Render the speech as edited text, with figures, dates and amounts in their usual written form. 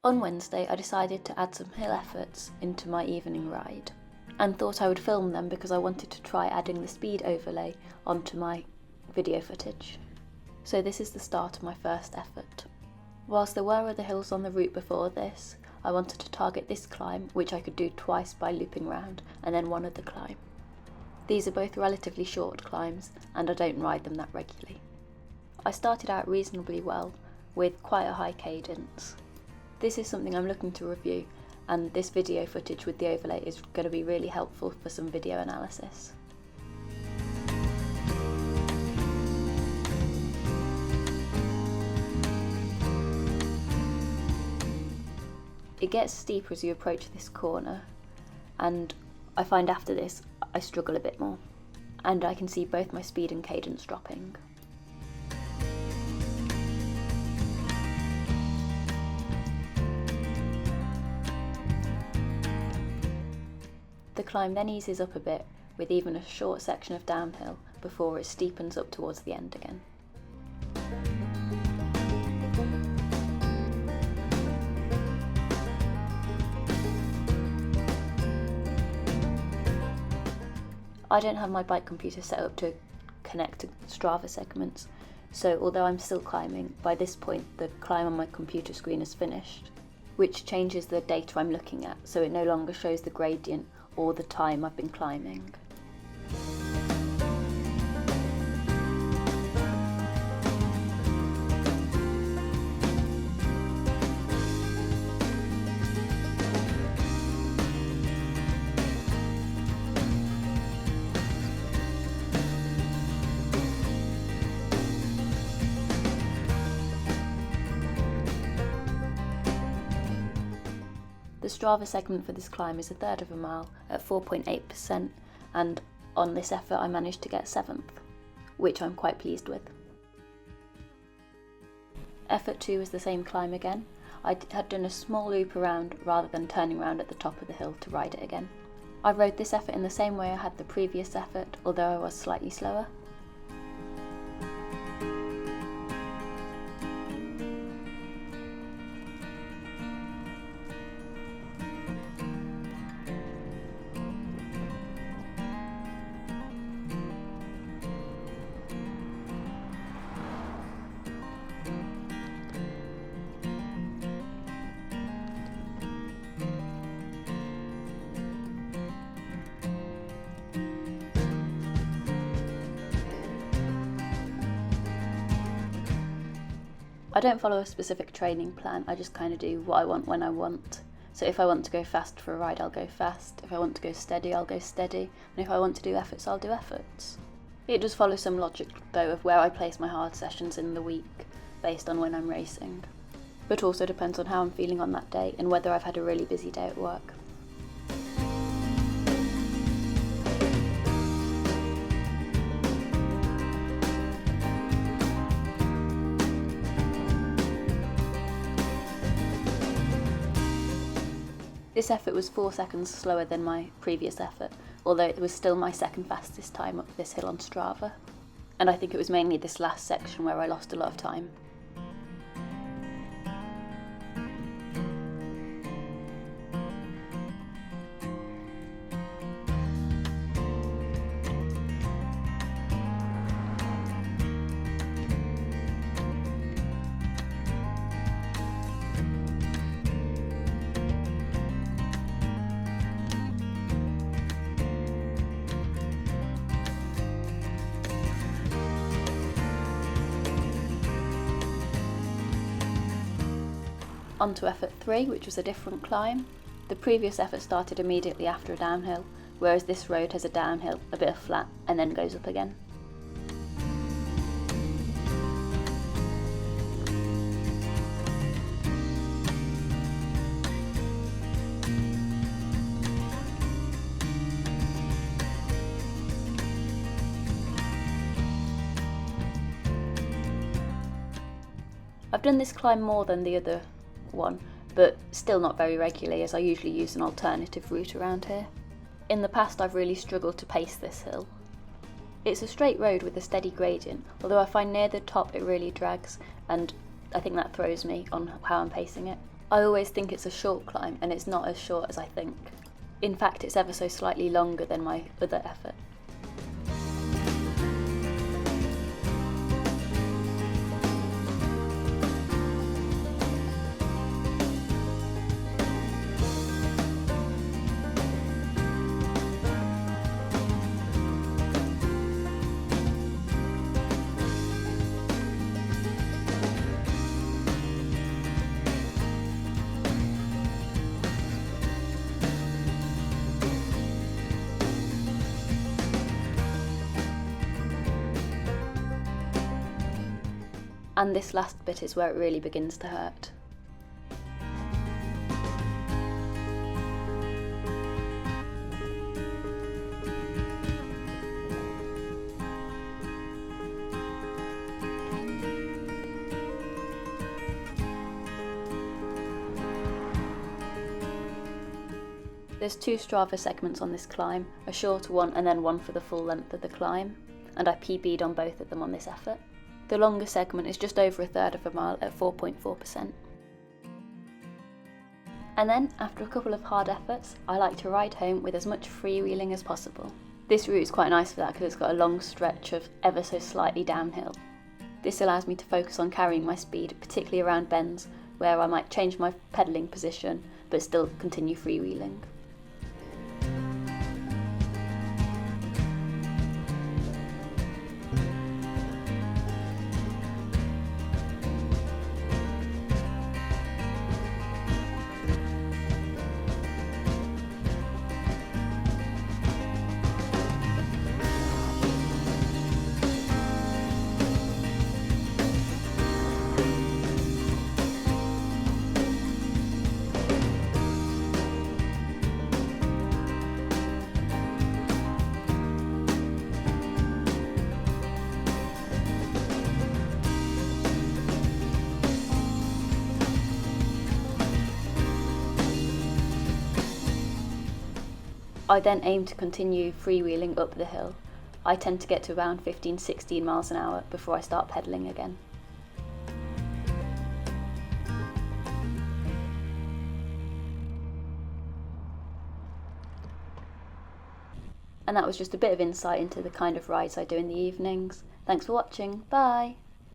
On Wednesday, I decided to add some hill efforts into my evening ride, and thought I would film them because I wanted to try adding the speed overlay onto my video footage. So this is the start of my first effort. Whilst there were other hills on the route before this, I wanted to target this climb, which I could do twice by looping round, and then one other climb. These are both relatively short climbs, and I don't ride them that regularly. I started out reasonably well, with quite a high cadence. This is something I'm looking to review, and this video footage with the overlay is going to be really helpful for some video analysis. It gets steeper as you approach this corner, and I find after this I struggle a bit more, and I can see both my speed and cadence dropping. The climb then eases up a bit, with even a short section of downhill before it steepens up towards the end again. I don't have my bike computer set up to connect to Strava segments, so although I'm still climbing, by this point the climb on my computer screen is finished, which changes the data I'm looking at, so it no longer shows the gradient or the time I've been climbing. The Strava segment for this climb is a third of a mile at 4.8%, and on this effort I managed to get 7th, which I'm quite pleased with. Effort 2 was the same climb again. I had done a small loop around rather than turning around at the top of the hill to ride it again. I rode this effort in the same way I had the previous effort, although I was slightly slower. I don't follow a specific training plan, I just kind of do what I want when I want. So if I want to go fast for a ride, I'll go fast. If I want to go steady, I'll go steady. And if I want to do efforts, I'll do efforts. It does follow some logic though of where I place my hard sessions in the week, based on when I'm racing. But also depends on how I'm feeling on that day and whether I've had a really busy day at work. This effort was 4 seconds slower than my previous effort, although it was still my second fastest time up this hill on Strava. And I think it was mainly this last section where I lost a lot of time. On to effort 3, which was a different climb. The previous effort started immediately after a downhill, whereas this road has a downhill, a bit of flat, and then goes up again. I've done this climb more than the other one, but still not very regularly, as I usually use an alternative route around here. In the past I've really struggled to pace this hill. It's a straight road with a steady gradient, although I find near the top it really drags, and I think that throws me on how I'm pacing it. I always think it's a short climb, and it's not as short as I think. In fact, it's ever so slightly longer than my other effort. And this last bit is where it really begins to hurt. There's 2 Strava segments on this climb, a shorter one and then one for the full length of the climb, and I PB'd on both of them on this effort. The longer segment is just over 1/3 of a mile at 4.4%. And then, after a couple of hard efforts, I like to ride home with as much freewheeling as possible. This route is quite nice for that because it's got a long stretch of ever so slightly downhill. This allows me to focus on carrying my speed, particularly around bends, where I might change my pedalling position but still continue freewheeling. I then aim to continue freewheeling up the hill. I tend to get to around 15-16 miles an hour before I start pedalling again. And that was just a bit of insight into the kind of rides I do in the evenings. Thanks for watching, bye!